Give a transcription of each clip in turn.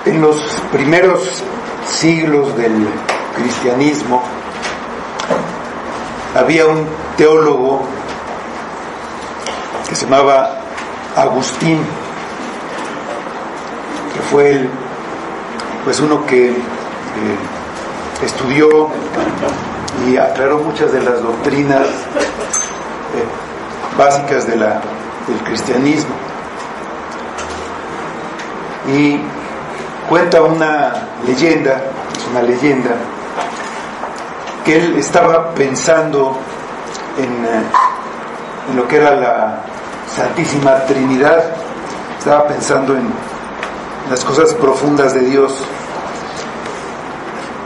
En los primeros siglos del cristianismo había un teólogo que se llamaba Agustín, que fue uno que estudió y aclaró muchas de las doctrinas básicas del cristianismo. Y cuenta una leyenda, que él estaba pensando en lo que era la Santísima Trinidad, estaba pensando en las cosas profundas de Dios,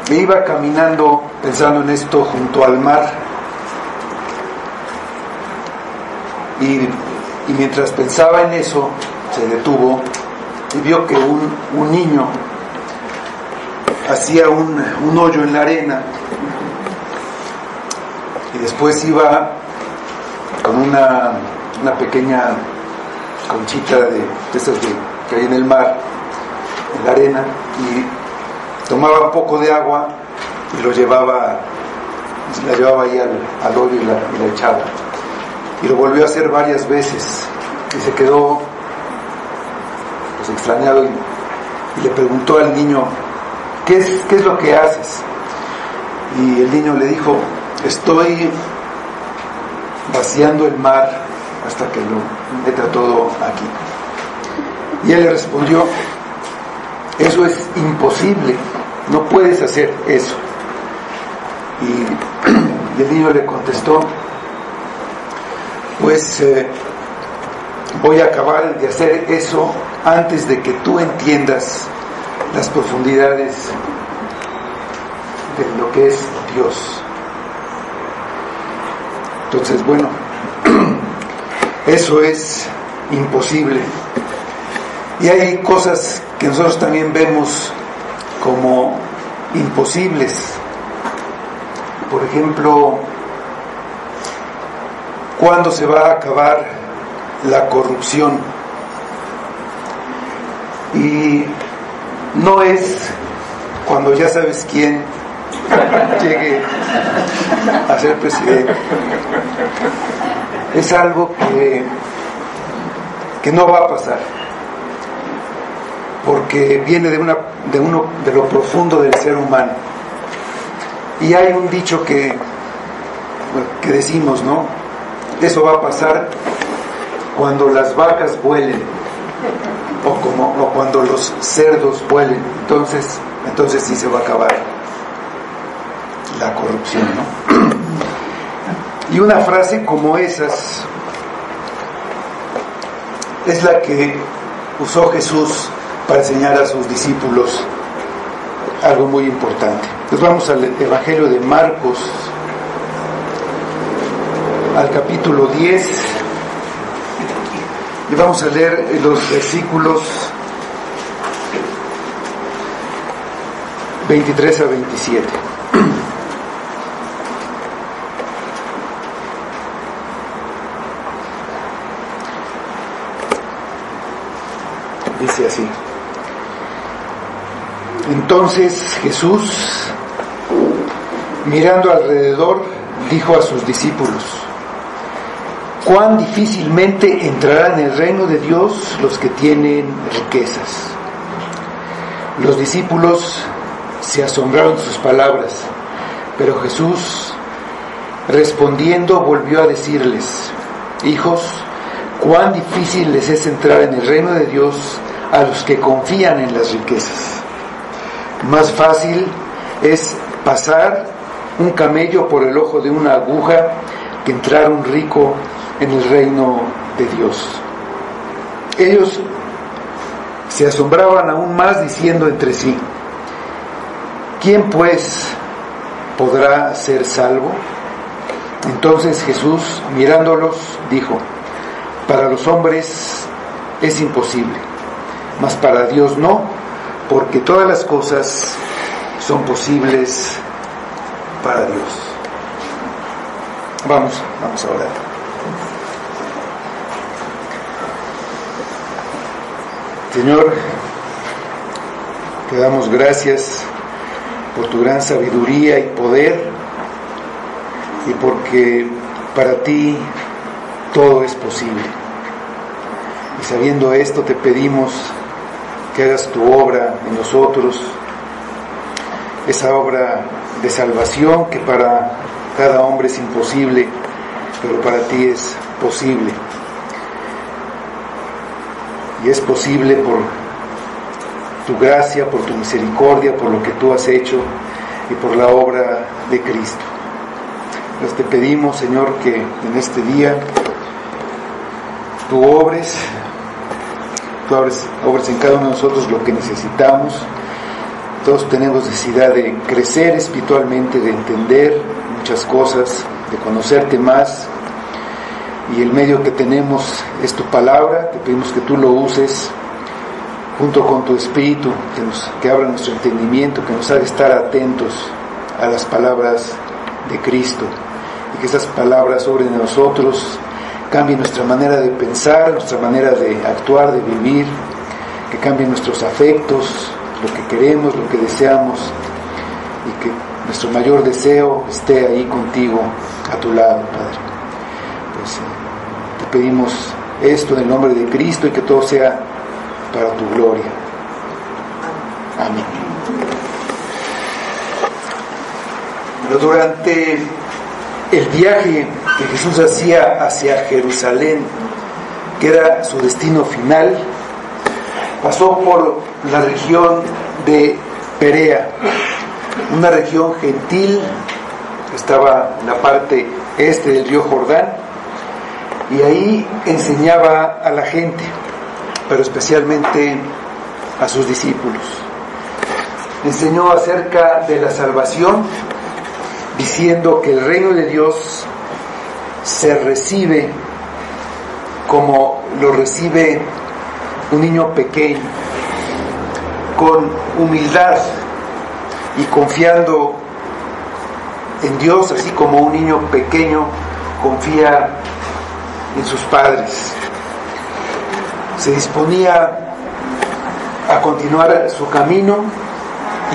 e iba caminando pensando en esto junto al mar, y mientras pensaba en eso se detuvo y vio que un niño hacía un hoyo en la arena, y después iba con una pequeña conchita de esas que hay en el mar, en la arena, y tomaba un poco de agua y la llevaba ahí al hoyo y la echaba, y lo volvió a hacer varias veces, y se quedó extrañado, y le preguntó al niño: ¿qué es lo que haces? Y el niño le dijo: estoy vaciando el mar hasta que lo meta todo aquí. Y él le respondió: eso es imposible, no puedes hacer eso. Y el niño le contestó: pues voy a acabar de hacer eso antes de que tú entiendas las profundidades de lo que es Dios. Entonces, bueno, eso es imposible. Y hay cosas que nosotros también vemos como imposibles. Por ejemplo, ¿cuándo se va a acabar la corrupción? Y no es cuando ya sabes quién llegue a ser presidente. Es algo que no va a pasar, porque viene de lo profundo del ser humano. Y hay un dicho que decimos, ¿no? Eso va a pasar cuando las vacas vuelen, o cuando los cerdos vuelen. Entonces sí se va a acabar la corrupción, ¿no? Y una frase como esas es la que usó Jesús para enseñar a sus discípulos algo muy importante. Entonces vamos al Evangelio de Marcos, al capítulo 10, y vamos a leer los versículos 23 a 27. Dice así: entonces Jesús, mirando alrededor, dijo a sus discípulos: cuán difícilmente entrarán en el reino de Dios los que tienen riquezas. Los discípulos se asombraron de sus palabras, pero Jesús, respondiendo, volvió a decirles: hijos, cuán difícil les es entrar en el reino de Dios a los que confían en las riquezas. Más fácil es pasar un camello por el ojo de una aguja que entrar un rico en el reino de Dios. Ellos se asombraban aún más, diciendo entre sí: ¿quién pues podrá ser salvo? Entonces Jesús, mirándolos, dijo: para los hombres es imposible, mas para Dios no, porque todas las cosas son posibles para Dios. Vamos a orar. Señor, Te damos gracias por tu gran sabiduría y poder, y porque para ti todo es posible. Y sabiendo esto, te pedimos que hagas tu obra en nosotros, esa obra de salvación que para cada hombre es imposible, pero para ti es posible. Y es posible por tu gracia, por tu misericordia, por lo que tú has hecho y por la obra de Cristo. Pues te pedimos, Señor, que en este día tú obres en cada uno de nosotros lo que necesitamos. Todos tenemos necesidad de crecer espiritualmente, de entender muchas cosas, de conocerte más, y el medio que tenemos es tu palabra. Te pedimos que tú lo uses junto con tu Espíritu, que abra nuestro entendimiento, que nos haga estar atentos a las palabras de Cristo, y que esas palabras obren en nosotros, cambien nuestra manera de pensar, nuestra manera de actuar, de vivir, que cambien nuestros afectos, lo que queremos, lo que deseamos, y que nuestro mayor deseo esté ahí contigo, a tu lado, Padre. Pues te pedimos esto en el nombre de Cristo, y que todo sea para tu gloria. Amén. Pero durante el viaje que Jesús hacía hacia Jerusalén, que era su destino final, pasó por la región de Perea, una región gentil que estaba en la parte este del río Jordán, y ahí enseñaba a la gente, pero especialmente a sus discípulos. Enseñó acerca de la salvación, diciendo que el reino de Dios se recibe como lo recibe un niño pequeño, con humildad y confiando en Dios, así como un niño pequeño confía en sus padres. Se disponía a continuar su camino,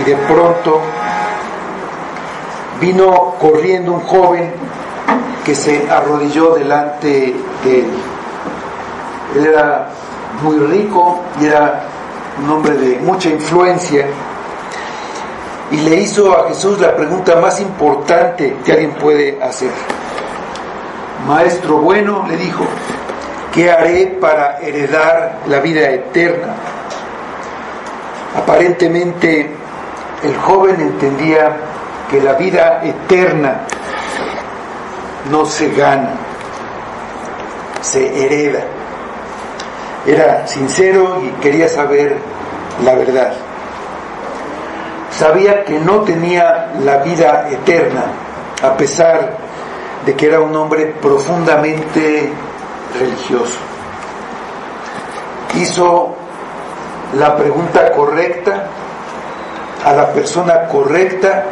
y de pronto vino corriendo un joven que se arrodilló delante de él. Él era muy rico y era un hombre de mucha influencia, y le hizo a Jesús la pregunta más importante que alguien puede hacer. Maestro bueno, le dijo, ¿qué haré para heredar la vida eterna? Aparentemente el joven entendía que la vida eterna no se gana, se hereda. Era sincero y quería saber la verdad. Sabía que no tenía la vida eterna, a pesar de que era un hombre profundamente religioso. Hizo la pregunta correcta a la persona correcta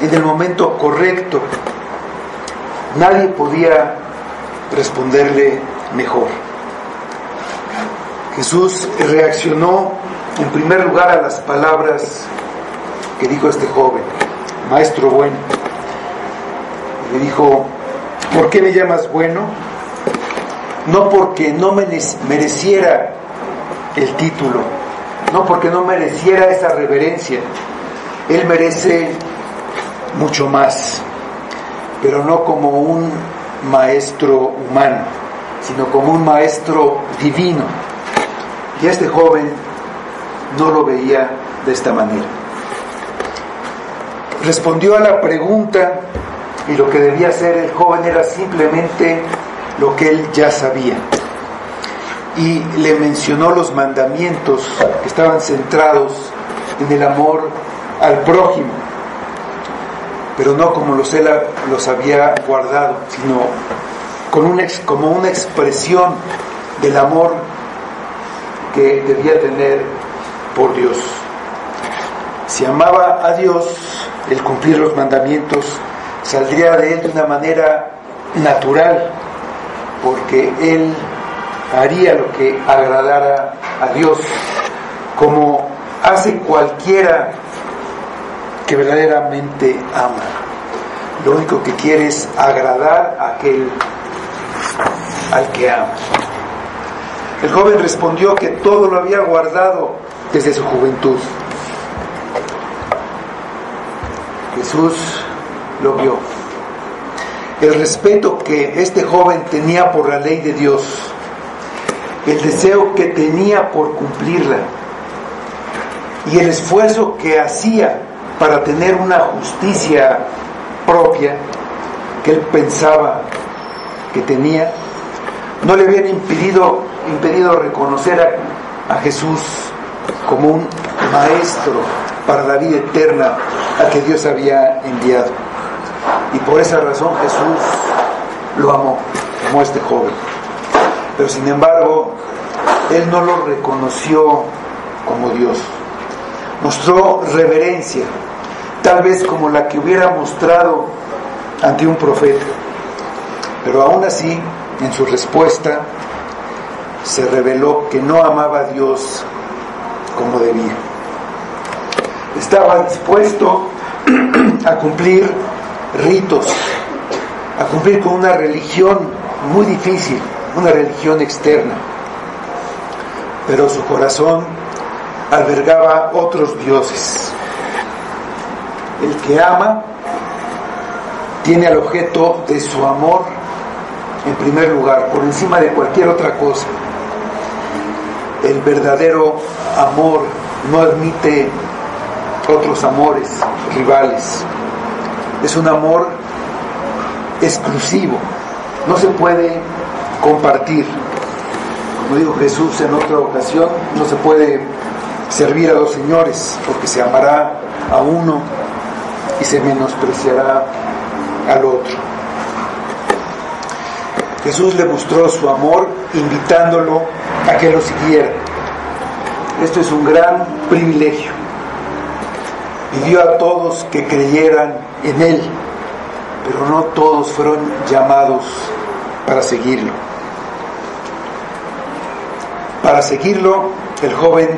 en el momento correcto. Nadie podía responderle mejor. Jesús reaccionó en primer lugar a las palabras que dijo este joven, maestro bueno. Le dijo, ¿por qué me llamas bueno? No porque no mereciera el título, no porque no mereciera esa reverencia. Él merece mucho más, pero no como un maestro humano, sino como un maestro divino. Y este joven no lo veía de esta manera. Respondió a la pregunta, y lo que debía hacer el joven era simplemente lo que él ya sabía. Y le mencionó los mandamientos que estaban centrados en el amor al prójimo, pero no como él los había guardado, sino como una expresión del amor que debía tener por Dios. Si amaba a Dios, el cumplir los mandamientos saldría de él de una manera natural, porque él haría lo que agradara a Dios, como hace cualquiera que verdaderamente ama. Lo único que quiere es agradar a aquel al que ama. El joven respondió que todo lo había guardado desde su juventud. Jesús lo vio. El respeto que este joven tenía por la ley de Dios, el deseo que tenía por cumplirla y el esfuerzo que hacía para tener una justicia propia que él pensaba que tenía, no le habían impedido reconocer a Jesús como un maestro para la vida eterna a que Dios había enviado. Y por esa razón Jesús lo amó a este joven. Pero sin embargo, él no lo reconoció como Dios. Mostró reverencia, tal vez como la que hubiera mostrado ante un profeta. Pero aún así, en su respuesta, se reveló que no amaba a Dios como debía. Estaba dispuesto a cumplir ritos, a cumplir con una religión muy difícil, una religión externa. Pero su corazón albergaba otros dioses. El que ama tiene al objeto de su amor en primer lugar, por encima de cualquier otra cosa. El verdadero amor no admite otros amores rivales. Es un amor exclusivo, no se puede compartir. Como dijo Jesús en otra ocasión, no se puede servir a dos señores, porque se amará a uno y se menospreciará al otro. Jesús le mostró su amor invitándolo a que lo siguiera. Esto es un gran privilegio. Pidió a todos que creyeran en Él, pero no todos fueron llamados para seguirlo. Para seguirlo, el joven,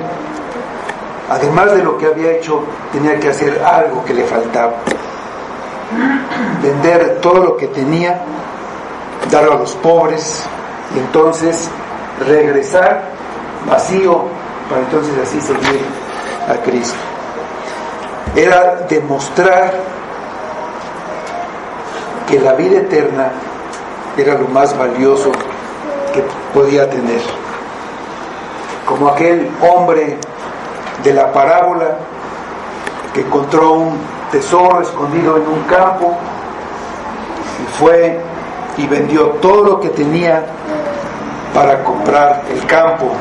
además de lo que había hecho, tenía que hacer algo que le faltaba. Vender todo lo que tenía, darlo a los pobres, y entonces regresar vacío, para entonces así seguir a Cristo. Era demostrar que la vida eterna era lo más valioso que podía tener. Como aquel hombre de la parábola que encontró un tesoro escondido en un campo y fue y vendió todo lo que tenía para comprar el campo,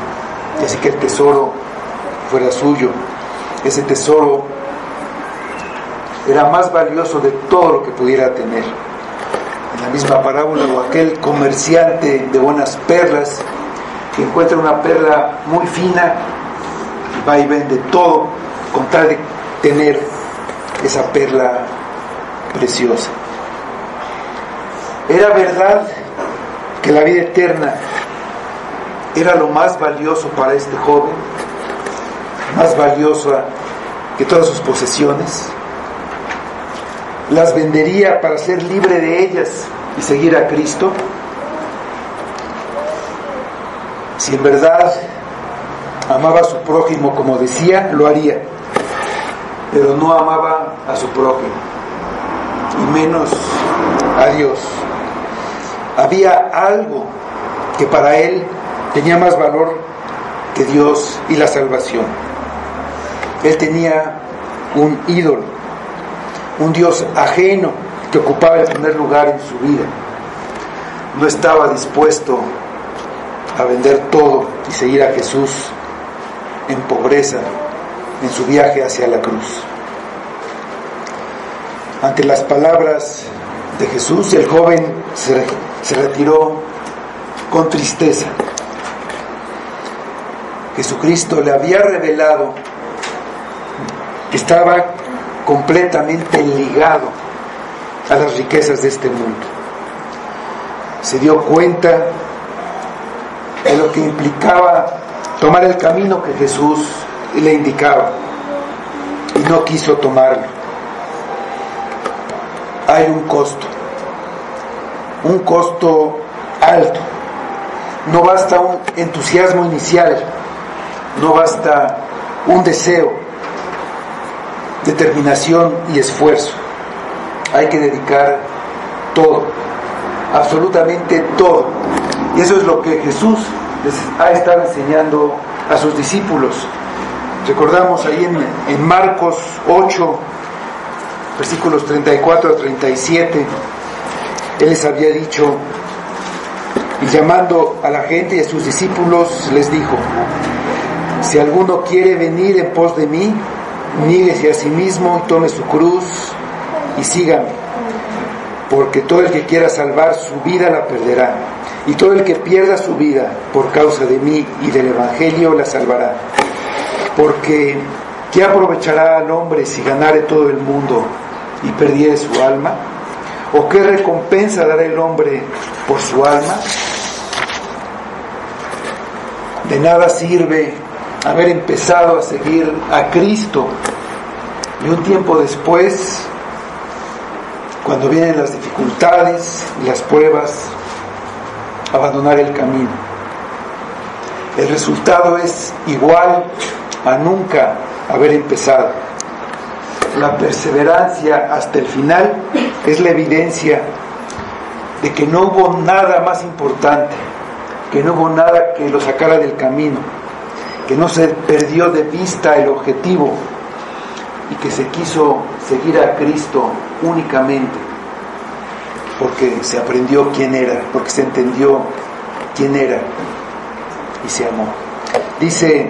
y así que el tesoro fuera suyo. Ese tesoro era más valioso de todo lo que pudiera tener. En la misma parábola, o aquel comerciante de buenas perlas que encuentra una perla muy fina y va y vende todo con tal de tener esa perla preciosa. Era verdad que la vida eterna era lo más valioso para este joven, más valiosa que todas sus posesiones. Las vendería para ser libre de ellas y seguir a Cristo. Si en verdad amaba a su prójimo como decía, lo haría, pero no amaba a su prójimo, y menos a Dios. Había algo que para él tenía más valor que Dios y la salvación. Él tenía un ídolo, un Dios ajeno que ocupaba el primer lugar en su vida. No estaba dispuesto a vender todo y seguir a Jesús en pobreza en su viaje hacia la cruz. Ante las palabras de Jesús, el joven se retiró con tristeza. Jesucristo le había revelado que estaba completamente ligado a las riquezas de este mundo. Se dio cuenta de lo que implicaba tomar el camino que Jesús le indicaba y no quiso tomarlo. Hay un costo alto. No basta un entusiasmo inicial, no basta un deseo, determinación y esfuerzo. Hay que dedicar todo, absolutamente todo. Y eso es lo que Jesús les ha estado enseñando a sus discípulos. Recordamos ahí en Marcos 8, versículos 34 a 37, Él les había dicho, y llamando a la gente y a sus discípulos, les dijo: si alguno quiere venir en pos de mí, niéguese a sí mismo y tome su cruz y sígame. Porque todo el que quiera salvar su vida la perderá, y todo el que pierda su vida por causa de mí y del Evangelio la salvará. Porque ¿qué aprovechará al hombre si ganare todo el mundo y perdiere su alma? ¿O qué recompensa dará el hombre por su alma? De nada sirve haber empezado a seguir a Cristo y un tiempo después, cuando vienen las dificultades y las pruebas, abandonar el camino. El resultado es igual a nunca haber empezado. La perseverancia hasta el final es la evidencia de que no hubo nada más importante, que no hubo nada que lo sacara del camino, que no se perdió de vista el objetivo y que se quiso seguir a Cristo únicamente porque se aprendió quién era, porque se entendió quién era y se amó. Dice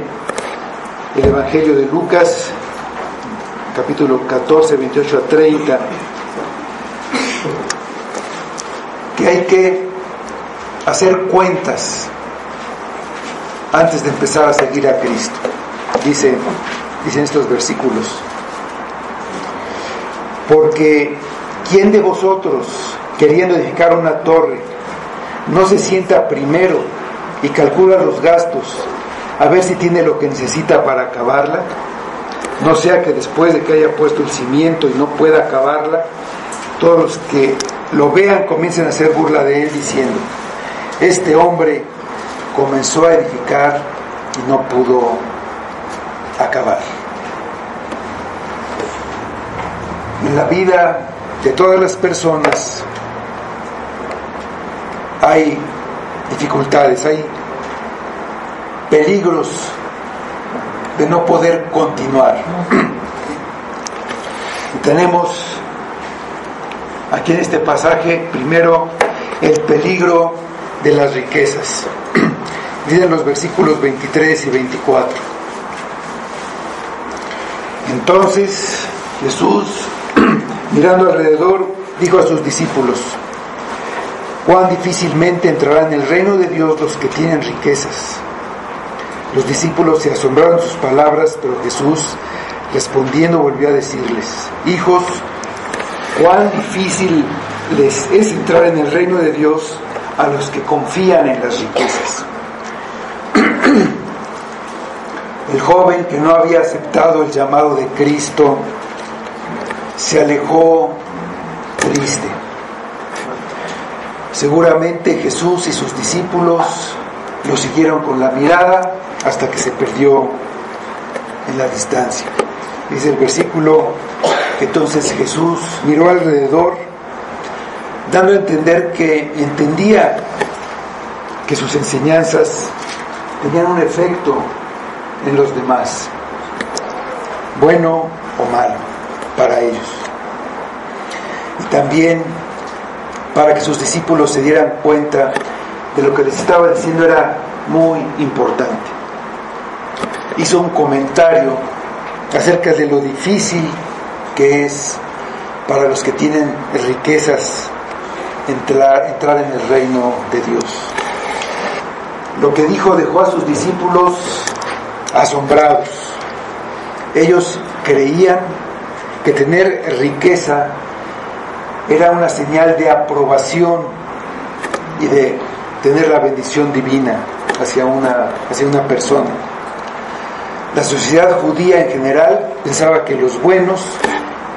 el Evangelio de Lucas, capítulo 14, 28 a 30, que hay que hacer cuentas antes de empezar a seguir a Cristo. Dicen estos versículos: porque ¿quién de vosotros, queriendo edificar una torre, no se sienta primero y calcula los gastos a ver si tiene lo que necesita para acabarla? No sea que después de que haya puesto el cimiento y no pueda acabarla, todos los que lo vean comiencen a hacer burla de él diciendo: este hombre comenzó a edificar y no pudo acabar. En la vida de todas las personas hay dificultades, hay peligros de no poder continuar. Y tenemos aquí en este pasaje primero el peligro de las riquezas. Dicen los versículos 23 y 24. Entonces Jesús, mirando alrededor, dijo a sus discípulos: cuán difícilmente entrarán en el reino de Dios los que tienen riquezas. Los discípulos se asombraron de sus palabras, pero Jesús, respondiendo, volvió a decirles: hijos, cuán difícil les es entrar en el reino de Dios a los que confían en las riquezas. El joven que no había aceptado el llamado de Cristo se alejó triste. Seguramente Jesús y sus discípulos lo siguieron con la mirada hasta que se perdió en la distancia. Dice el versículo que entonces Jesús miró alrededor, dando a entender que entendía que sus enseñanzas tenían un efecto en los demás, bueno o malo, para ellos. Y también para que sus discípulos se dieran cuenta de lo que les estaba diciendo era muy importante. Hizo un comentario acerca de lo difícil que es para los que tienen riquezas entrar en el reino de Dios. Lo que dijo dejó a sus discípulos asombrados. Ellos creían que tener riqueza era una señal de aprobación y de tener la bendición divina hacia una persona. La sociedad judía en general pensaba que los buenos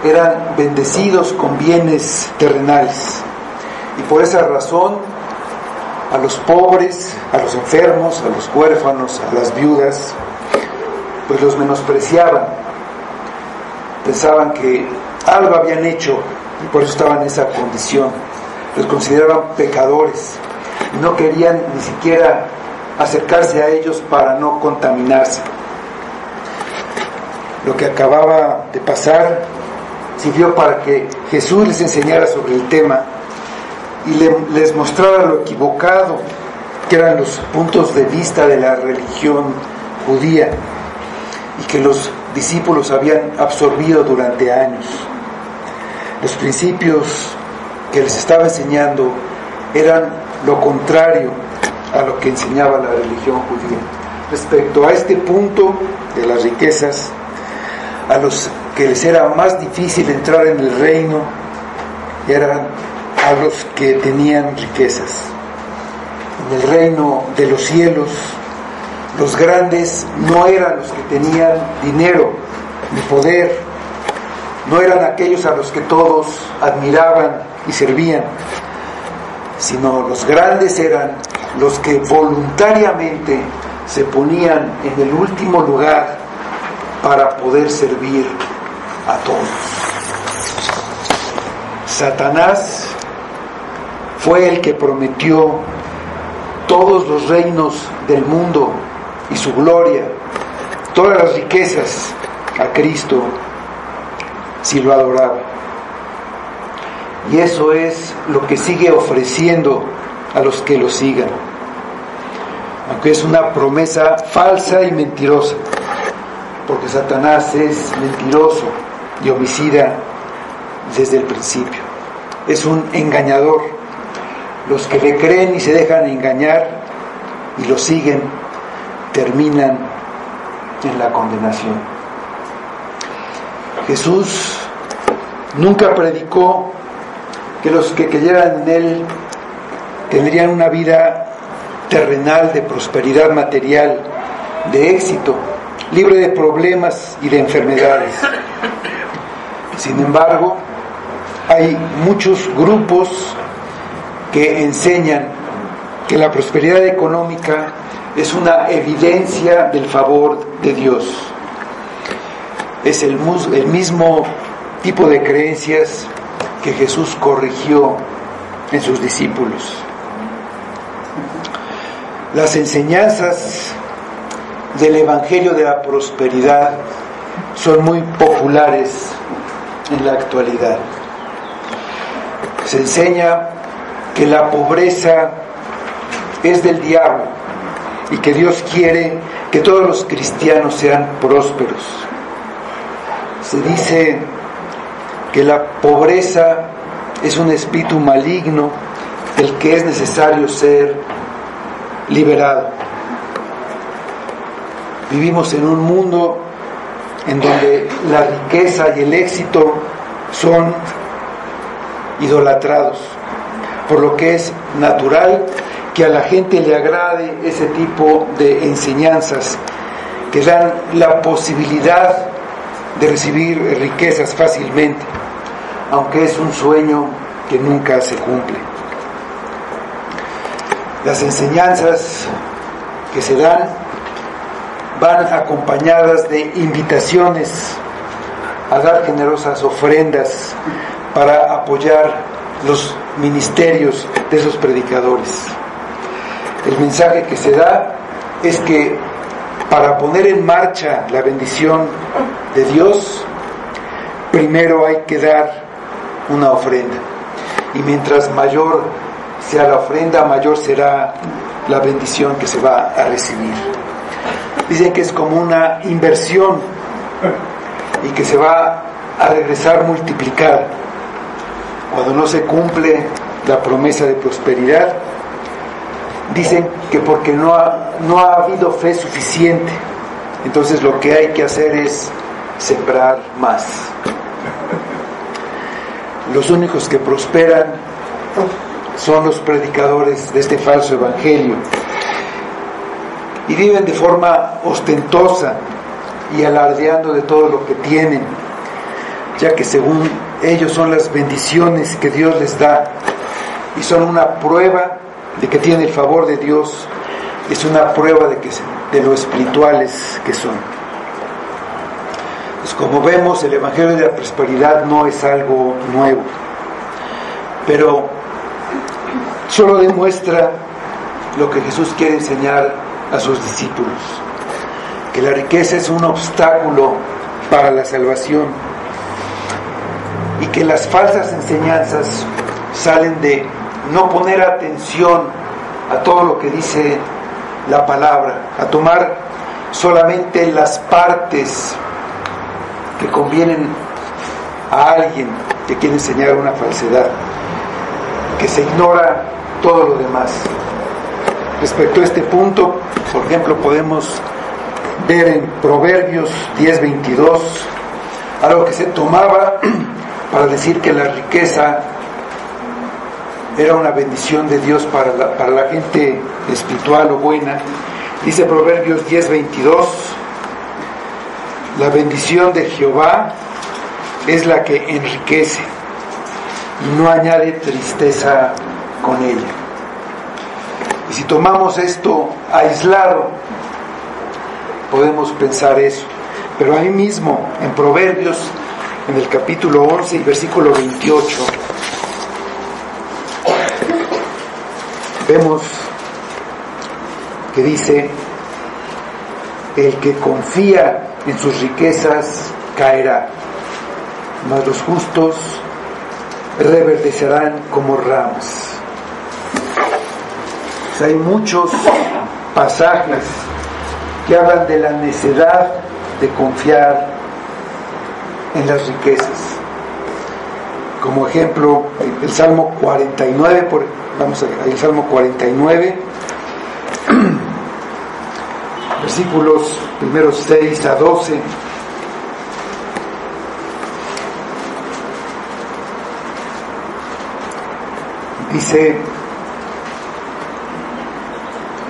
eran bendecidos con bienes terrenales, y por esa razón a los pobres, a los enfermos, a los huérfanos, a las viudas, pues los menospreciaban. Pensaban que algo habían hecho y por eso estaban en esa condición. Los consideraban pecadores y no querían ni siquiera acercarse a ellos para no contaminarse. Lo que acababa de pasar sirvió para que Jesús les enseñara sobre el tema y les mostrara lo equivocado que eran los puntos de vista de la religión judía y que los discípulos habían absorbido durante años. Los principios que les estaba enseñando eran lo contrario a lo que enseñaba la religión judía. Respecto a este punto de las riquezas, a los que les era más difícil entrar en el reino eran a los que tenían riquezas. En el reino de los cielos, los grandes no eran los que tenían dinero ni poder, no eran aquellos a los que todos admiraban y servían, sino los grandes eran los que voluntariamente se ponían en el último lugar para poder servir a todos. Satanás fue el que prometió todos los reinos del mundo y su gloria, todas las riquezas a Cristo si lo adoraba. Y eso es lo que sigue ofreciendo a los que lo sigan, aunque es una promesa falsa y mentirosa, porque Satanás es mentiroso y homicida desde el principio. Es un engañador. Los que le creen y se dejan engañar y lo siguen terminan en la condenación. Jesús nunca predicó que los que creyeran en Él tendrían una vida terrenal de prosperidad material, de éxito, libre de problemas y de enfermedades. Sin embargo, hay muchos grupos que enseñan que la prosperidad económica es una evidencia del favor de Dios. Es el mismo tipo de creencias que Jesús corrigió en sus discípulos. Las enseñanzas del Evangelio de la Prosperidad son muy populares en la actualidad. Se enseña que la pobreza es del diablo y que Dios quiere que todos los cristianos sean prósperos. Se dice que la pobreza es un espíritu maligno del que es necesario ser liberado. Vivimos en un mundo en donde la riqueza y el éxito son idolatrados, por lo que es natural que a la gente le agrade ese tipo de enseñanzas que dan la posibilidad de recibir riquezas fácilmente, aunque es un sueño que nunca se cumple. Las enseñanzas que se dan van acompañadas de invitaciones a dar generosas ofrendas para apoyar los ministerios de esos predicadores. El mensaje que se da es que para poner en marcha la bendición de Dios, primero hay que dar una ofrenda, y mientras mayor sea la ofrenda, mayor será la bendición que se va a recibir. Dicen que es como una inversión y que se va a regresar multiplicada. Cuando no se cumple la promesa de prosperidad, dicen que porque no ha habido fe suficiente, entonces lo que hay que hacer es sembrar más. Los únicos que prosperan son los predicadores de este falso evangelio, y viven de forma ostentosa y alardeando de todo lo que tienen, ya que según ellos son las bendiciones que Dios les da y son una prueba de que tienen el favor de Dios, es una prueba de lo espirituales que son. Pues como vemos, el Evangelio de la Prosperidad no es algo nuevo, pero solo demuestra lo que Jesús quiere enseñar a sus discípulos, que la riqueza es un obstáculo para la salvación y que las falsas enseñanzas salen de no poner atención a todo lo que dice la palabra, a tomar solamente las partes que convienen a alguien que quiere enseñar una falsedad, que se ignora todo lo demás. Respecto a este punto, por ejemplo, podemos ver en Proverbios 10:22 algo que se tomaba para decir que la riqueza era una bendición de Dios para la gente espiritual o buena. Dice Proverbios 10:22: la bendición de Jehová es la que enriquece y no añade tristeza con ella. Y si tomamos esto aislado, podemos pensar eso. Pero ahí mismo, en Proverbios, en el capítulo 11 y versículo 28, vemos que dice: el que confía en sus riquezas caerá, mas los justos reverdecerán como ramas. Pues hay muchos pasajes que hablan de la necedad de confiar en las riquezas. Como ejemplo, el Salmo 49, vamos a ver, el Salmo 49, versículos primeros 6 a 12. Dice: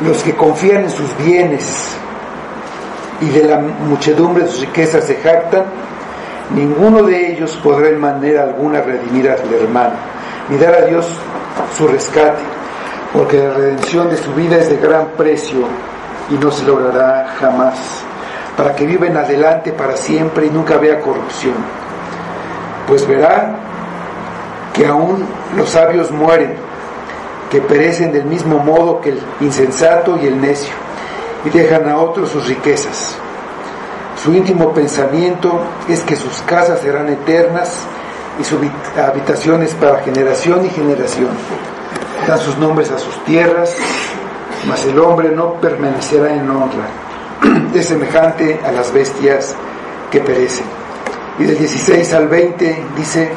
los que confían en sus bienes y de la muchedumbre de sus riquezas se jactan, ninguno de ellos podrá en manera alguna redimir al hermano, ni dar a Dios su rescate, porque la redención de su vida es de gran precio y no se logrará jamás, para que viva en adelante para siempre y nunca vea corrupción. Pues verá que aún los sabios mueren, que perecen del mismo modo que el insensato y el necio, y dejan a otros sus riquezas. Su íntimo pensamiento es que sus casas serán eternas y sus habitaciones para generación y generación. Dan sus nombres a sus tierras, mas el hombre no permanecerá en honra. Es semejante a las bestias que perecen. Y del 16 al 20 dice: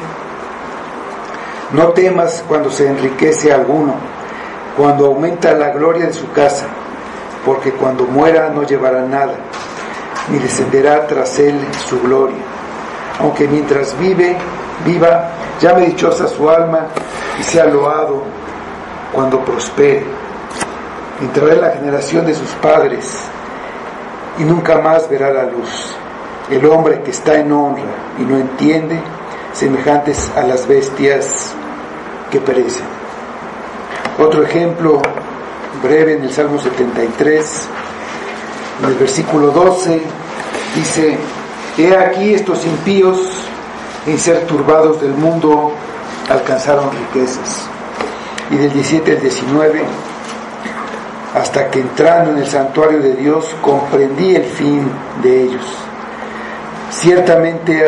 no temas cuando se enriquece alguno, cuando aumenta la gloria de su casa, porque cuando muera no llevará nada, ni descenderá tras él su gloria. Aunque mientras viva, llame dichosa su alma y sea loado cuando prospere. Entrará en la generación de sus padres y nunca más verá la luz. El hombre que está en honra y no entiende, semejantes a las bestias que perecen. Otro ejemplo breve en el Salmo 73, en el versículo 12, dice: he aquí estos impíos, en ser turbados del mundo, alcanzaron riquezas. Y del 17 al 19, hasta que entrando en el santuario de Dios, comprendí el fin de ellos. Ciertamente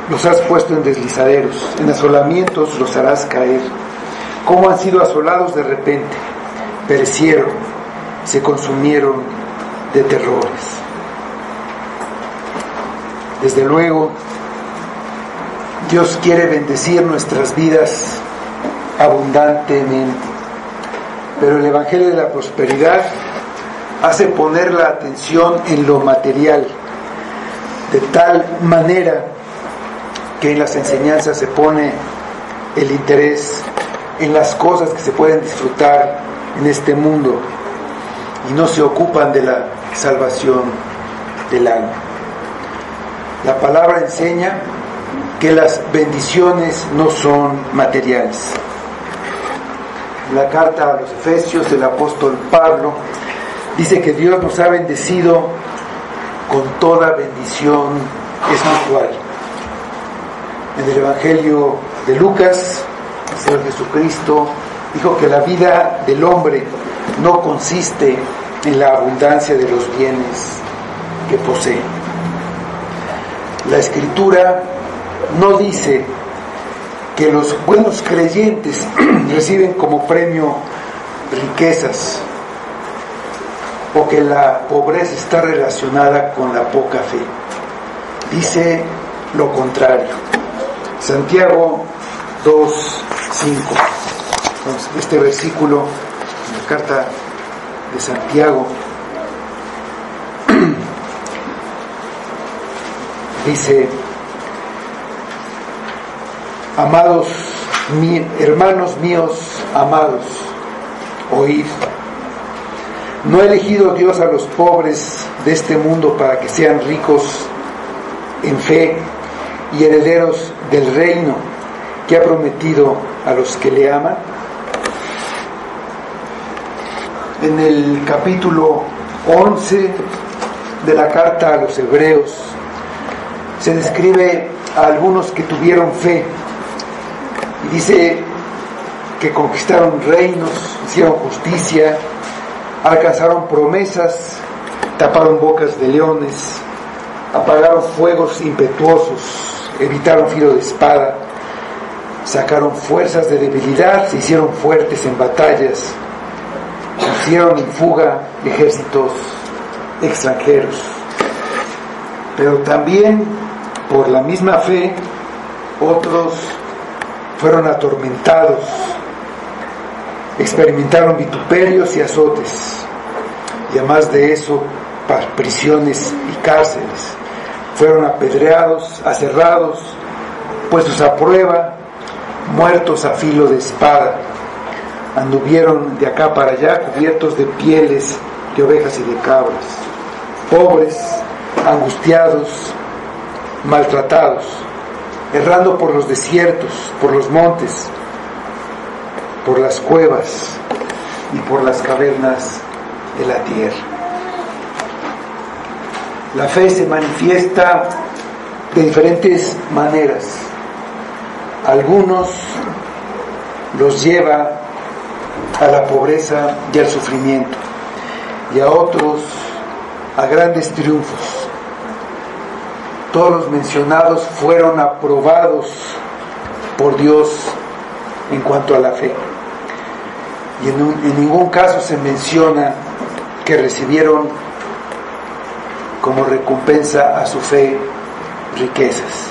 los has puesto en deslizaderos, en asolamientos los harás caer. Como han sido asolados de repente, perecieron, se consumieron de terrores. Desde luego, Dios quiere bendecir nuestras vidas abundantemente, pero el Evangelio de la Prosperidad hace poner la atención en lo material, de tal manera que en las enseñanzas se pone el interés en las cosas que se pueden disfrutar en este mundo y no se ocupan de la salvación del alma. La palabra enseña que las bendiciones no son materiales. En la carta a los Efesios, el apóstol Pablo dice que Dios nos ha bendecido con toda bendición espiritual. En el Evangelio de Lucas, el Señor Jesucristo dijo que la vida del hombre no consiste en la abundancia de los bienes que posee. La Escritura no dice que los buenos creyentes reciben como premio riquezas o que la pobreza está relacionada con la poca fe. Dice lo contrario. Santiago 2:5. Este versículo en la carta de Santiago dice: amados, hermanos míos amados, oíd. ¿No ha elegido Dios a los pobres de este mundo para que sean ricos en fe y herederos del reino que ha prometido a los que le aman? En el capítulo 11 de la carta a los Hebreos se describe a algunos que tuvieron fe y dice que conquistaron reinos, hicieron justicia, alcanzaron promesas, taparon bocas de leones, apagaron fuegos impetuosos, evitaron filo de espada, sacaron fuerzas de debilidad, se hicieron fuertes en batallas, pusieron en fuga ejércitos extranjeros. Pero también por la misma fe otros fueron atormentados, experimentaron vituperios y azotes, y además de eso prisiones y cárceles. Fueron apedreados, aserrados, puestos a prueba, muertos a filo de espada. Anduvieron de acá para allá cubiertos de pieles de ovejas y de cabras, pobres, angustiados, maltratados, errando por los desiertos, por los montes, por las cuevas y por las cavernas de la tierra. La fe se manifiesta de diferentes maneras. Algunos los lleva a la pobreza y al sufrimiento, y a otros a grandes triunfos. Todos los mencionados fueron aprobados por Dios en cuanto a la fe, y en ningún caso se menciona que recibieron como recompensa a su fe riquezas.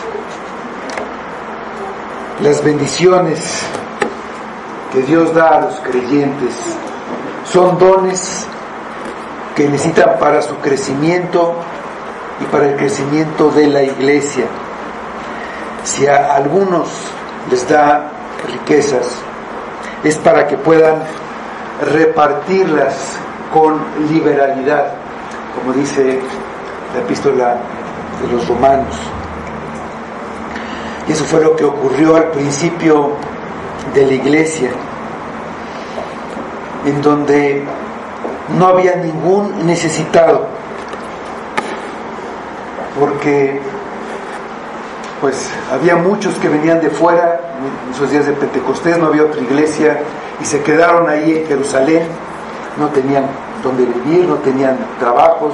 Las bendiciones que Dios da a los creyentes son dones que necesitan para su crecimiento y para el crecimiento de la iglesia. Si a algunos les da riquezas, es para que puedan repartirlas con liberalidad, como dice la epístola de los Romanos. Y eso fue lo que ocurrió al principio de la iglesia, en donde no había ningún necesitado, porque pues había muchos que venían de fuera. En esos días de Pentecostés no había otra iglesia y se quedaron ahí en Jerusalén, no tenían donde vivir, no tenían trabajos,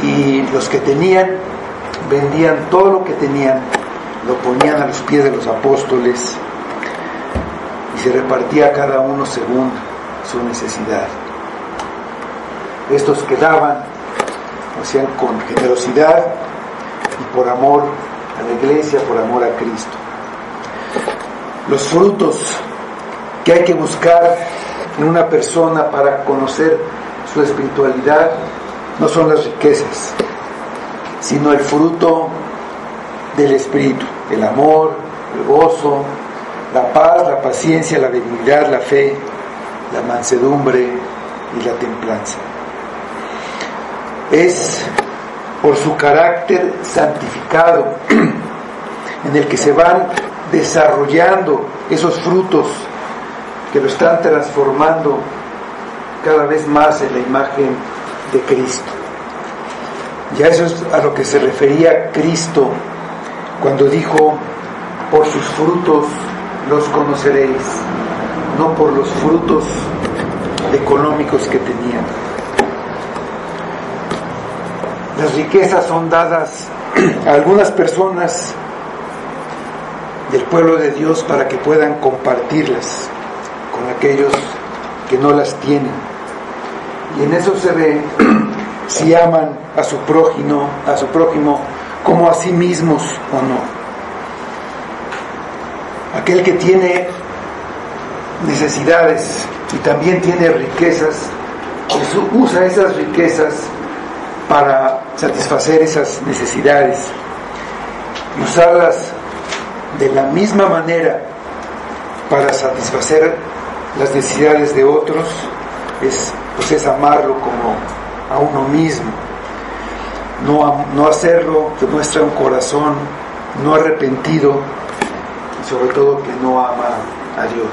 y los que tenían vendían todo lo que tenían, lo ponían a los pies de los apóstoles y se repartía a cada uno según su necesidad. Estos que daban lo hacían con generosidad y por amor a la iglesia, por amor a Cristo. Los frutos que hay que buscar en una persona para conocer su espiritualidad no son las riquezas, sino el fruto del Espíritu: el amor, el gozo, la paz, la paciencia, la benignidad, la fe, la mansedumbre y la templanza. Es por su carácter santificado, en el que se van desarrollando esos frutos que lo están transformando cada vez más en la imagen de Cristo. Ya eso es a lo que se refería Cristo cuando dijo: por sus frutos los conoceréis, no por los frutos económicos que tenían. Las riquezas son dadas a algunas personas del pueblo de Dios para que puedan compartirlas con aquellos que no las tienen. Y en eso se ve si aman a su prójimo como a sí mismos o no. Aquel que tiene necesidades y también tiene riquezas, pues usa esas riquezas para satisfacer esas necesidades, y usarlas de la misma manera para satisfacer las necesidades de otros es amarlo como a uno mismo. No hacerlo demuestra un corazón no arrepentido y sobre todo que no ama a Dios.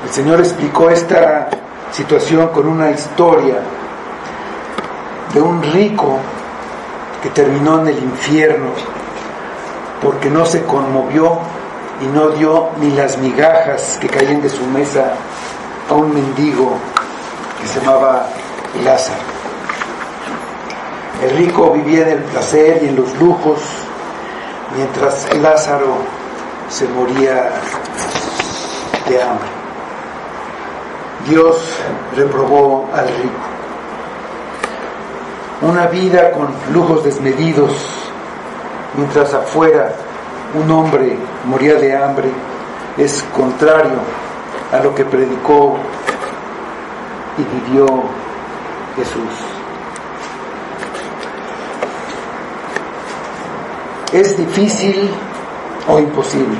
El Señor explicó esta situación con una historia de un rico que terminó en el infierno porque no se conmovió y no dio ni las migajas que caían de su mesa a un mendigo que se llamaba Lázaro. El rico vivía en el placer y en los lujos, mientras Lázaro se moría de hambre. Dios reprobó al rico. Una vida con lujos desmedidos, mientras afuera un hombre moría de hambre, es contrario a lo que predicó y vivió Jesús. ¿Es difícil o imposible?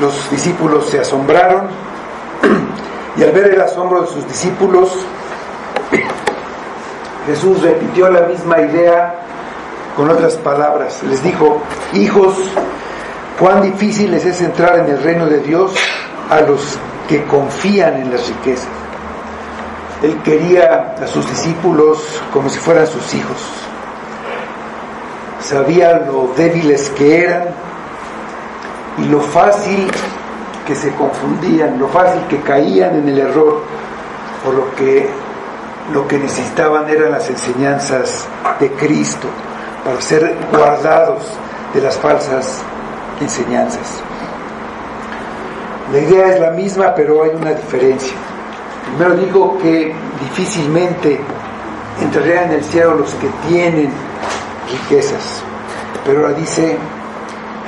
Los discípulos se asombraron y al ver el asombro de sus discípulos, Jesús repitió la misma idea con otras palabras. Les dijo: hijos, cuán difícil les es entrar en el reino de Dios a los que confían en las riquezas. Él quería a sus discípulos como si fueran sus hijos. Sabía lo débiles que eran y lo fácil que se confundían, lo fácil que caían en el error, por lo que necesitaban eran las enseñanzas de Cristo para ser guardados de las falsas enseñanzas. La idea es la misma, pero hay una diferencia. Primero digo que difícilmente entrarían en el cielo los que tienen riquezas, pero ahora dice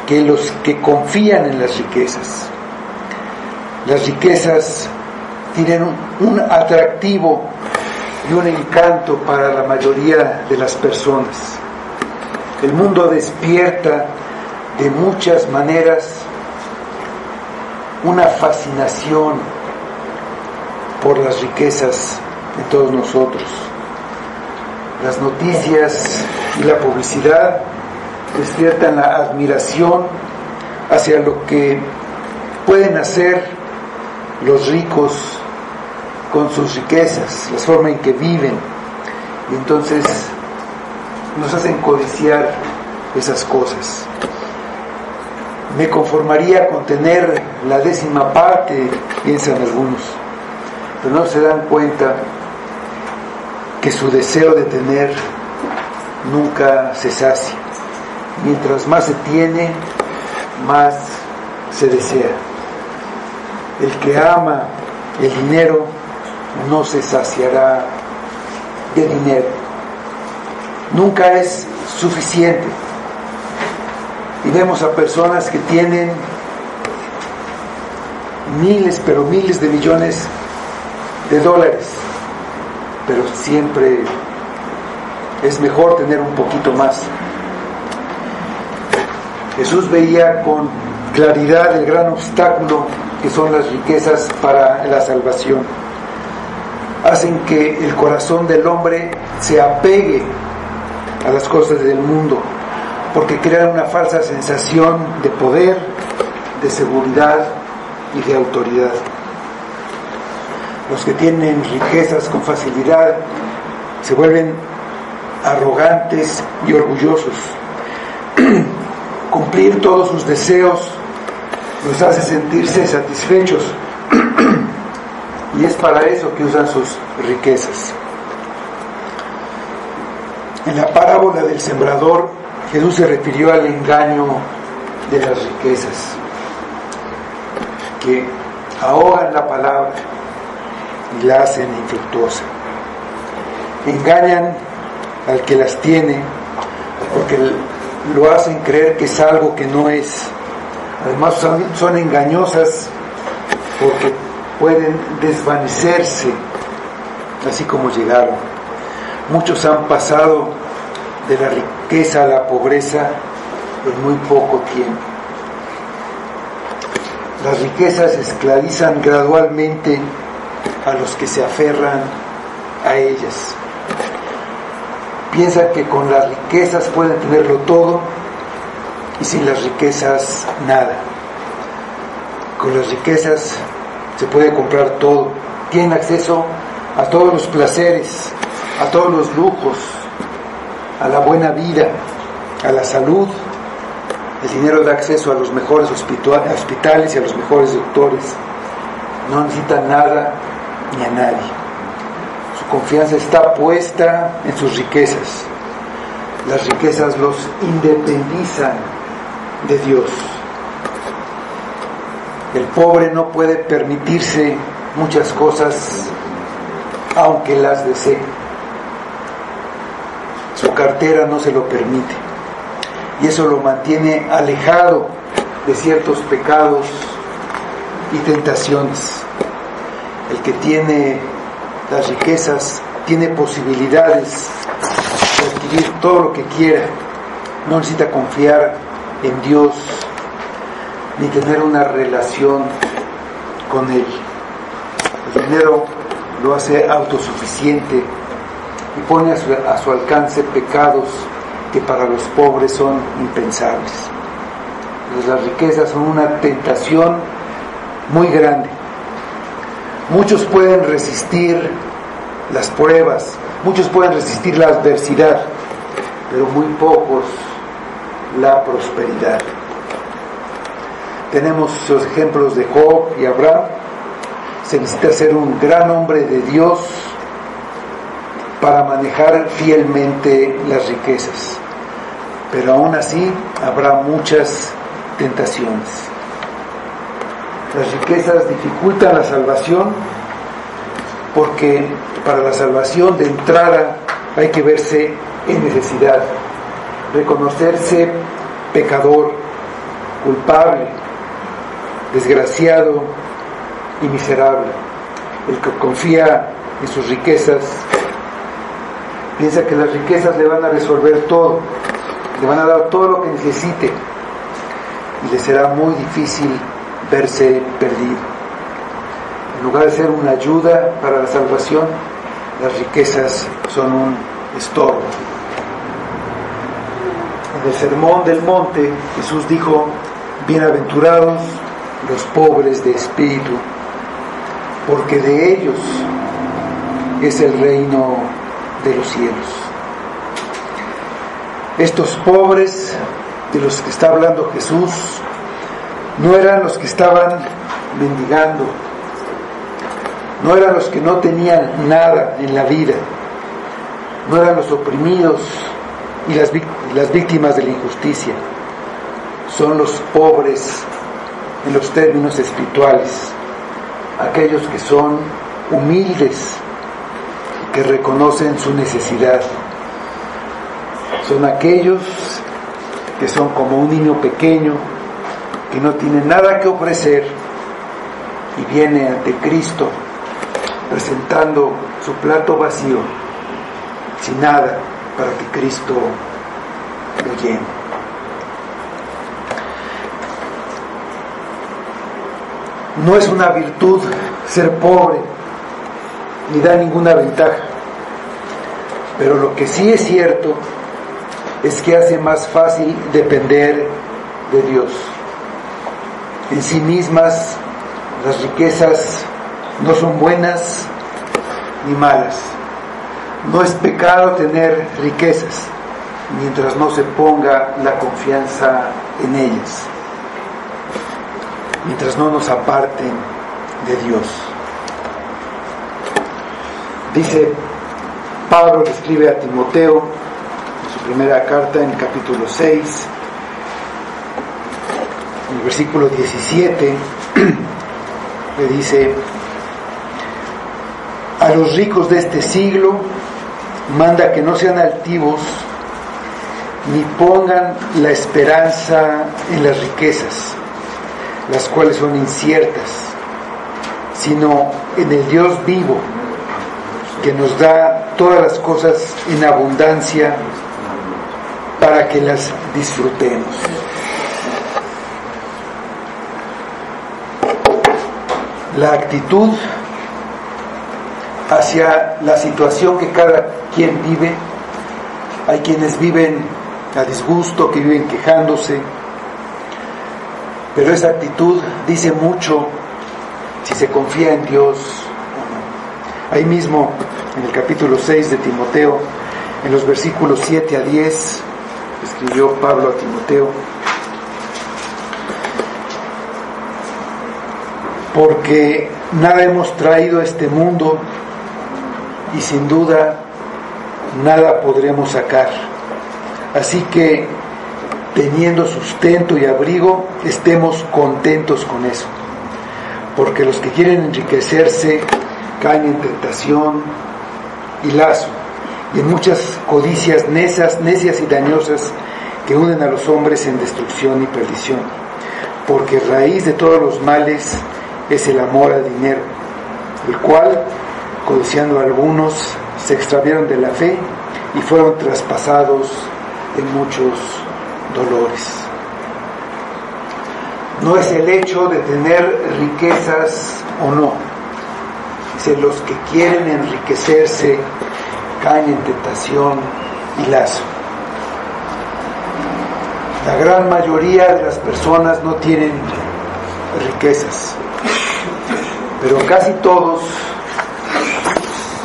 que los que confían en las riquezas. Las riquezas tienen un atractivo y un encanto para la mayoría de las personas. El mundo despierta de muchas maneras una fascinación por las riquezas de todos nosotros. Las noticias y la publicidad despiertan la admiración hacia lo que pueden hacer los ricos con sus riquezas, la forma en que viven, y entonces nos hacen codiciar esas cosas. Me conformaría con tener la 10ª parte, piensan algunos, pero no se dan cuenta que su deseo de tener nunca se sacia. Mientras más se tiene, más se desea. El que ama el dinero no se saciará de dinero. Nunca es suficiente. Y vemos a personas que tienen miles, pero miles de millones de dólares, pero siempre es mejor tener un poquito más. Jesús veía con claridad el gran obstáculo que son las riquezas para la salvación. hacen que el corazón del hombre se apegue a las cosas del mundo, porque crean una falsa sensación de poder, de seguridad y de autoridad. Los que tienen riquezas con facilidad se vuelven arrogantes y orgullosos. Cumplir todos sus deseos los hace sentirse satisfechos y es para eso que usan sus riquezas. En la parábola del sembrador, Jesús se refirió al engaño de las riquezas, que ahogan la palabra y la hacen infructuosa. Engañan al que las tiene porque lo hacen creer que es algo que no es. Además son engañosas porque pueden desvanecerse así como llegaron. Muchos han pasado de la riqueza a la pobreza en muy poco tiempo. Las riquezas esclavizan gradualmente a los que se aferran a ellas. Piensan que con las riquezas pueden tenerlo todo y sin las riquezas nada. Con las riquezas se puede comprar todo. Tienen acceso a todos los placeres, a todos los lujos, a la buena vida, a la salud. El dinero da acceso a los mejores hospitales y a los mejores doctores. No necesitan nada ni a nadie. Su confianza está puesta en sus riquezas. Las riquezas los independizan de Dios. El pobre no puede permitirse muchas cosas aunque las desee. Su cartera no se lo permite y eso lo mantiene alejado de ciertos pecados y tentaciones. El que tiene las riquezas tiene posibilidades de adquirir todo lo que quiera. No necesita confiar en Dios ni tener una relación con Él. El dinero lo hace autosuficiente y pone a su alcance pecados que para los pobres son impensables. Las riquezas son una tentación muy grande. Muchos pueden resistir las pruebas, muchos pueden resistir la adversidad, pero muy pocos la prosperidad. Tenemos los ejemplos de Job y Abraham. Se necesita ser un gran hombre de Dios para manejar fielmente las riquezas, pero aún así habrá muchas tentaciones. Las riquezas dificultan la salvación porque para la salvación de entrada hay que verse en necesidad, reconocerse pecador, culpable, desgraciado y miserable. El que confía en sus riquezas piensa que las riquezas le van a resolver todo, le van a dar todo lo que necesite y le será muy difícil verse perdido. En lugar de ser una ayuda para la salvación, las riquezas son un estorbo. En el Sermón del Monte, Jesús dijo: bienaventurados los pobres de espíritu, porque de ellos es el reino de los cielos. Estos pobres de los que está hablando Jesús no eran los que estaban mendigando, no eran los que no tenían nada en la vida, no eran los oprimidos y las víctimas de la injusticia. Son los pobres en los términos espirituales, aquellos que son humildes, que reconocen su necesidad. Son aquellos que son como un niño pequeño que no tiene nada que ofrecer y viene ante Cristo presentando su plato vacío, sin nada, para que Cristo lo llene. No es una virtud ser pobre, ni da ninguna ventaja. Pero lo que sí es cierto es que hace más fácil depender de Dios. En sí mismas, las riquezas no son buenas ni malas. No es pecado tener riquezas, mientras no se ponga la confianza en ellas, mientras no nos aparten de Dios. Dice Pablo, le escribe a Timoteo en su primera carta, en el capítulo 6, en el versículo 17, le dice: a los ricos de este siglo manda que no sean altivos ni pongan la esperanza en las riquezas, las cuales son inciertas, sino en el Dios vivo, que nos da todas las cosas en abundancia para que las disfrutemos. La actitud hacia la situación que cada quien vive, hay quienes viven a disgusto, que viven quejándose, pero esa actitud dice mucho si se confía en Dios o no. Ahí mismo, en el capítulo 6 de Timoteo, en los versículos 7 a 10, escribió Pablo a Timoteo: porque nada hemos traído a este mundo y sin duda nada podremos sacar. Así que, teniendo sustento y abrigo, estemos contentos con eso. Porque los que quieren enriquecerse caen en tentación y lazo, y en muchas codicias necias y dañosas que hunden a los hombres en destrucción y perdición. Porque raíz de todos los males es el amor al dinero, el cual, codiciando a algunos, se extraviaron de la fe y fueron traspasados en muchos dolores. No es el hecho de tener riquezas o no. Dice: los que quieren enriquecerse caen en tentación y lazo. La gran mayoría de las personas no tienen riquezas, pero casi todos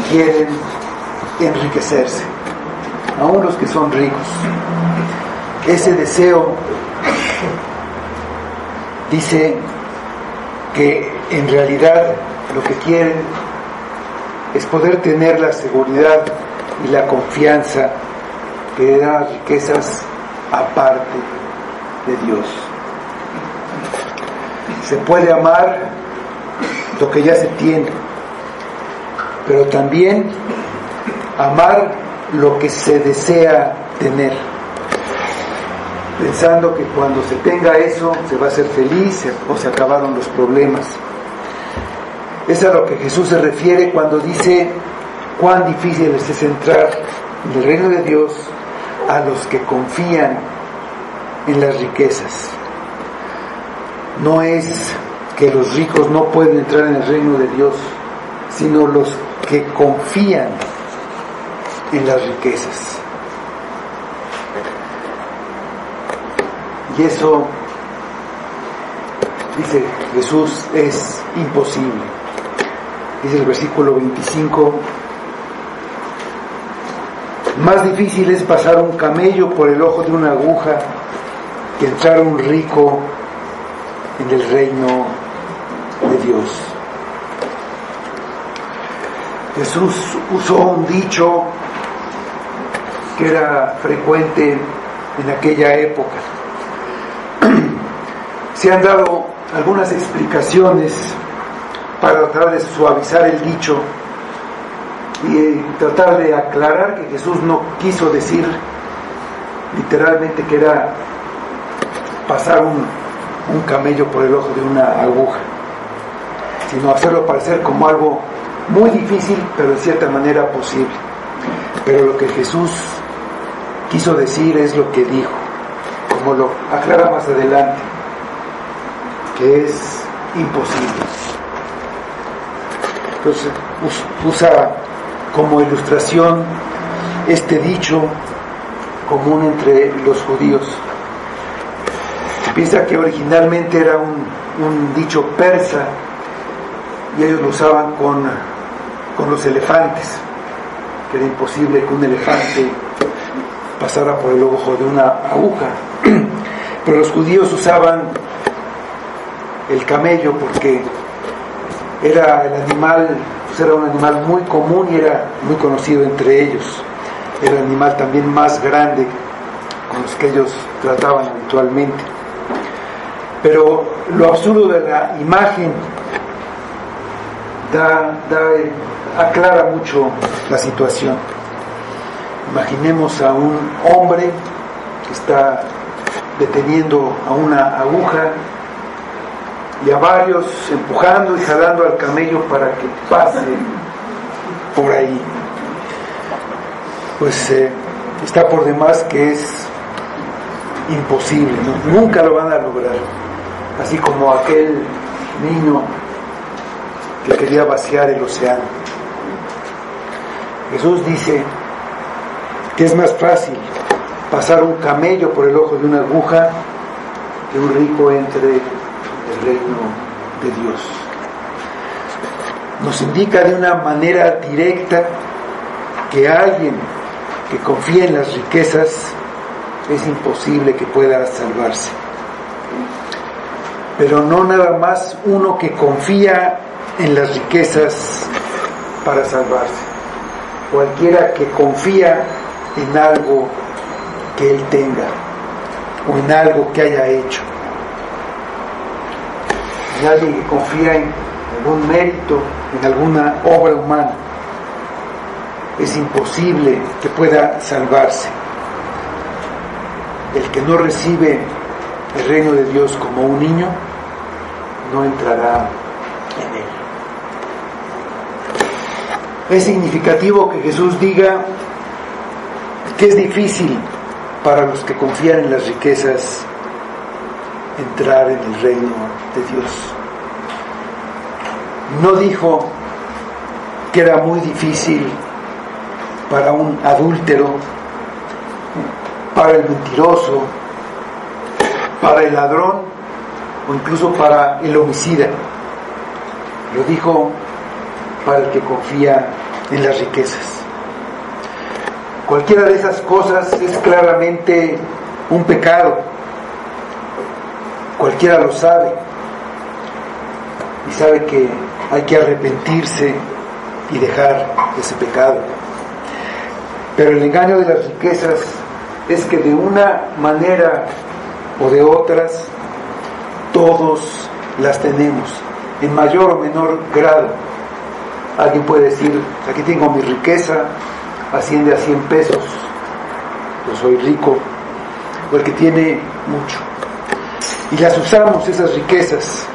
quieren enriquecerse, aun los que son ricos. Ese deseo dice que en realidad lo que quieren es poder tener la seguridad y la confianza que dan las riquezas aparte de Dios. Se puede amar lo que ya se tiene, pero también amar lo que se desea tener, pensando que cuando se tenga eso se va a ser feliz o se acabaron los problemas. Es a lo que Jesús se refiere cuando dice cuán difícil es entrar en el reino de Dios a los que confían en las riquezas. No es que los ricos no pueden entrar en el reino de Dios, sino los que confían en las riquezas. Y eso, dice Jesús, es imposible. Dice el versículo 25: más difícil es pasar un camello por el ojo de una aguja que entrar un rico en el reino de Dios. Jesús usó un dicho que era frecuente en aquella época. Se han dado algunas explicaciones para tratar de suavizar el dicho y tratar de aclarar que Jesús no quiso decir literalmente que era pasar un camello por el ojo de una aguja, sino hacerlo parecer como algo muy difícil, pero de cierta manera posible. Pero lo que Jesús quiso decir es lo que dijo, como lo aclara más adelante, que es imposible. Entonces, usa como ilustración este dicho común entre los judíos. Se piensa que originalmente era un dicho persa y ellos lo usaban con los elefantes, que era imposible que un elefante pasara por el ojo de una aguja. Pero los judíos usaban el camello porque era el animal, pues era un animal muy común y era muy conocido entre ellos. Era el animal también más grande con los que ellos trataban habitualmente. Pero lo absurdo de la imagen aclara mucho la situación. Imaginemos a un hombre que está deteniendo a una aguja y a varios empujando y jalando al camello para que pase por ahí. Pues está por demás que es imposible, ¿no? Nunca lo van a lograr. Así como aquel niño que quería vaciar el océano. Jesús dice que es más fácil pasar un camello por el ojo de una aguja que un rico entre el reino de Dios. Nos indica de una manera directa que alguien que confía en las riquezas es imposible que pueda salvarse. Pero no nada más uno que confía en las riquezas para salvarse. Cualquiera que confía en algo que él tenga o en algo que haya hecho. En alguien que confía en algún mérito, en alguna obra humana, es imposible que pueda salvarse. El que no recibe el reino de Dios como un niño no entrará en él. Es significativo que Jesús diga que es difícil para los que confían en las riquezas entrar en el reino de Dios. No dijo que era muy difícil para un adúltero, para el mentiroso, para el ladrón o incluso para el homicida. Lo dijo para el que confía en las riquezas. Cualquiera de esas cosas es claramente un pecado. Cualquiera lo sabe y sabe que hay que arrepentirse y dejar ese pecado. Pero el engaño de las riquezas es que de una manera o de otras todos las tenemos, en mayor o menor grado. Alguien puede decir, aquí tengo mi riqueza, asciende a 100 pesos, yo soy rico, o el que tiene mucho. Y las usamos, esas riquezas,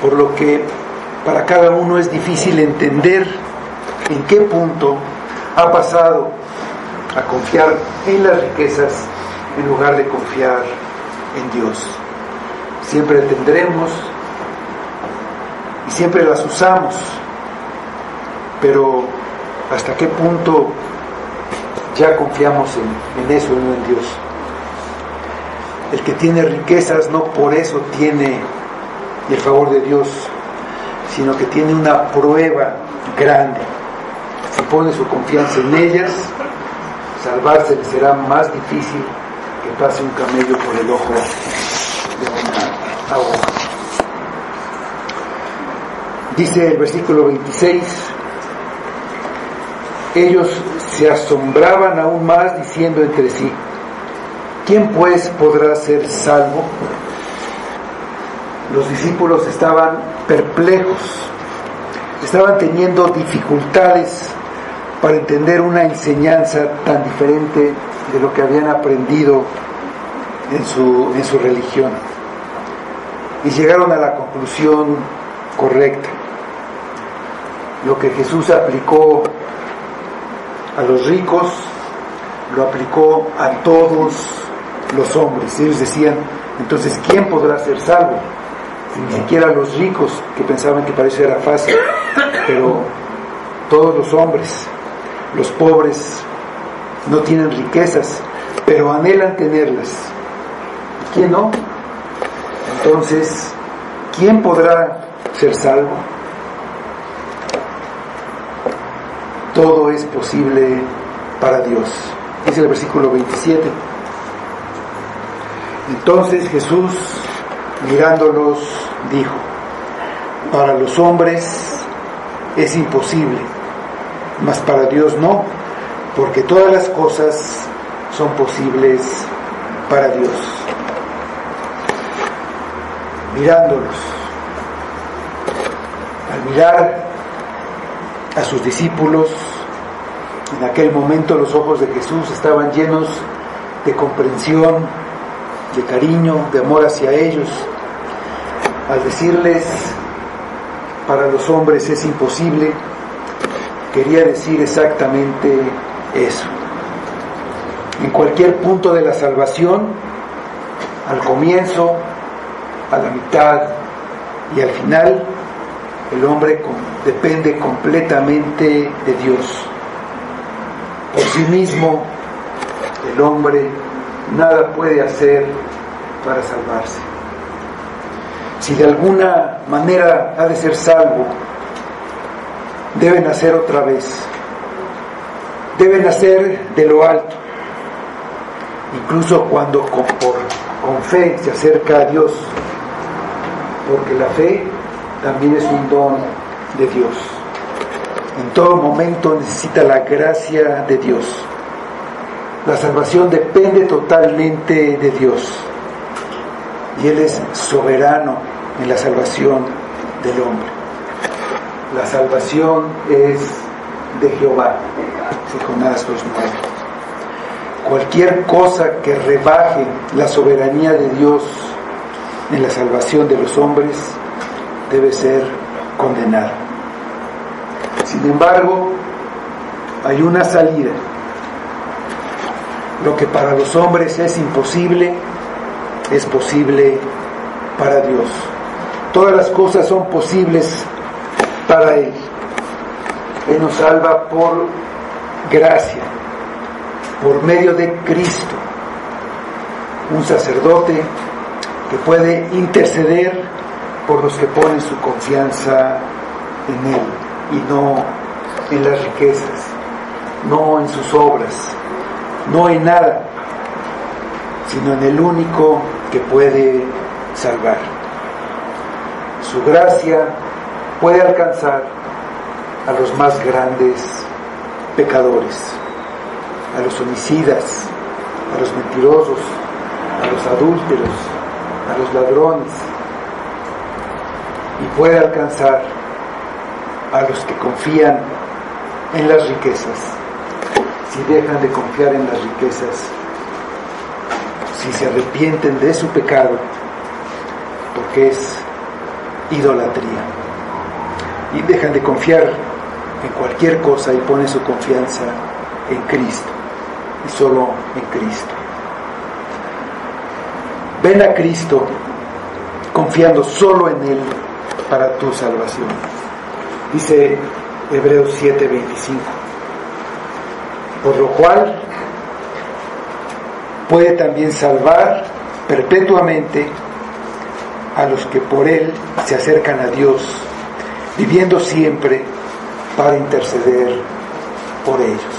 por lo que para cada uno es difícil entender en qué punto ha pasado a confiar en las riquezas en lugar de confiar en Dios. Siempre tendremos y siempre las usamos, pero ¿hasta qué punto ya confiamos en eso y no en Dios? El que tiene riquezas no por eso tiene el favor de Dios, sino que tiene una prueba grande. Si pone su confianza en ellas, salvarse le será más difícil que pase un camello por el ojo de una aguja. Dice el versículo 26: ellos se asombraban aún más diciendo entre sí, ¿quién pues podrá ser salvo? Los discípulos estaban perplejos, estaban teniendo dificultades para entender una enseñanza tan diferente de lo que habían aprendido en su religión, y llegaron a la conclusión correcta. Lo que Jesús aplicó a los ricos lo aplicó a todos los hombres. Ellos decían, entonces ¿quién podrá ser salvo? Ni siquiera los ricos, que pensaban que para eso era fácil, pero todos los hombres, los pobres, no tienen riquezas, pero anhelan tenerlas. ¿Quién no? Entonces, ¿quién podrá ser salvo? Todo es posible para Dios. Dice el versículo 27. Entonces Jesús, mirándolos, dijo: para los hombres es imposible, mas para Dios no, porque todas las cosas son posibles para Dios. Mirándolos, al mirar a sus discípulos, en aquel momento los ojos de Jesús estaban llenos de comprensión, de cariño, de amor hacia ellos. Al decirles, para los hombres es imposible, quería decir exactamente eso. En cualquier punto de la salvación, al comienzo, a la mitad y al final, el hombre depende completamente de Dios. Por sí mismo, el hombre nada puede hacer para salvarse. Si de alguna manera ha de ser salvo, debe nacer otra vez. Debe nacer de lo alto. Incluso cuando con fe se acerca a Dios, porque la fe también es un don de Dios. En todo momento necesita la gracia de Dios. La salvación depende totalmente de Dios. Y Él es soberano en la salvación del hombre. La salvación es de Jehová. Jonás 2:9. Cualquier cosa que rebaje la soberanía de Dios en la salvación de los hombres debe ser condenada. Sin embargo, hay una salida. Lo que para los hombres es imposible, es posible para Dios. Todas las cosas son posibles para Él. Él nos salva por gracia, por medio de Cristo, un sacerdote que puede interceder por los que ponen su confianza en Él y no en las riquezas, no en sus obras, no en nada, sino en el único que puede salvar. Su gracia puede alcanzar a los más grandes pecadores, a los homicidas, a los mentirosos, a los adúlteros, a los ladrones, y puede alcanzar a los que confían en las riquezas. Si dejan de confiar en las riquezas, si se arrepienten de su pecado, porque es idolatría, y dejan de confiar en cualquier cosa y ponen su confianza en Cristo y solo en Cristo. Ven a Cristo confiando solo en Él para tu salvación. Dice Hebreos 7:25. Por lo cual puede también salvar perpetuamente a los que por Él se acercan a Dios, viviendo siempre para interceder por ellos.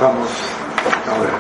Vamos ahora.